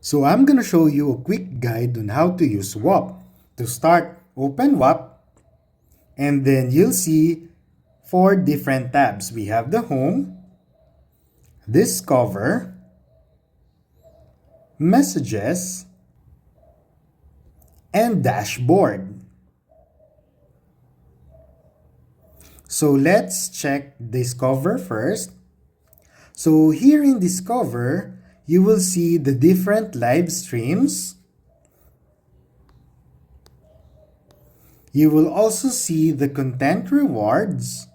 So I'm gonna show you a quick guide on how to use Whop. To start, open Whop and then you'll see four different tabs. We have the Home, Discover, Messages, and Dashboard. So let's check Discover first. So here in Discover, you will see the different live streams. You will also see the content rewards,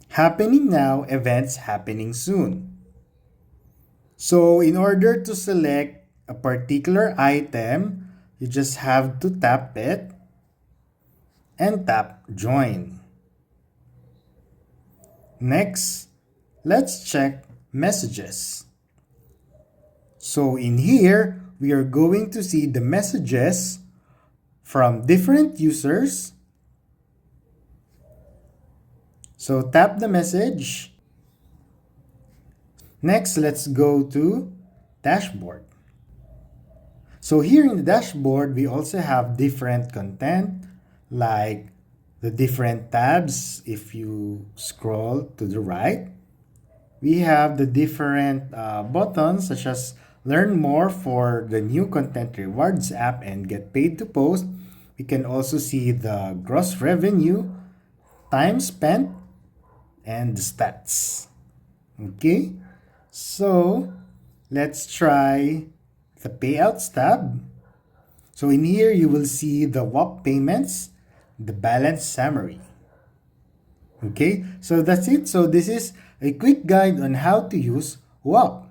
happening now, events happening soon. So in order to select a particular item, you just have to tap it and tap join. Next, let's check messages. So in here, we are going to see the messages from different users. So tap the message. Next, let's go to dashboard. So here in the dashboard, we also have different content like the different tabs. If you scroll to the right, we have the different buttons such as learn more for the new content rewards app and get paid to post. We can also see the gross revenue, time spent, and the stats. Okay, so let's try the payouts tab. So in here, you will see the Whop payments, the balance summary. Okay, so that's it. So this is a quick guide on how to use Whop.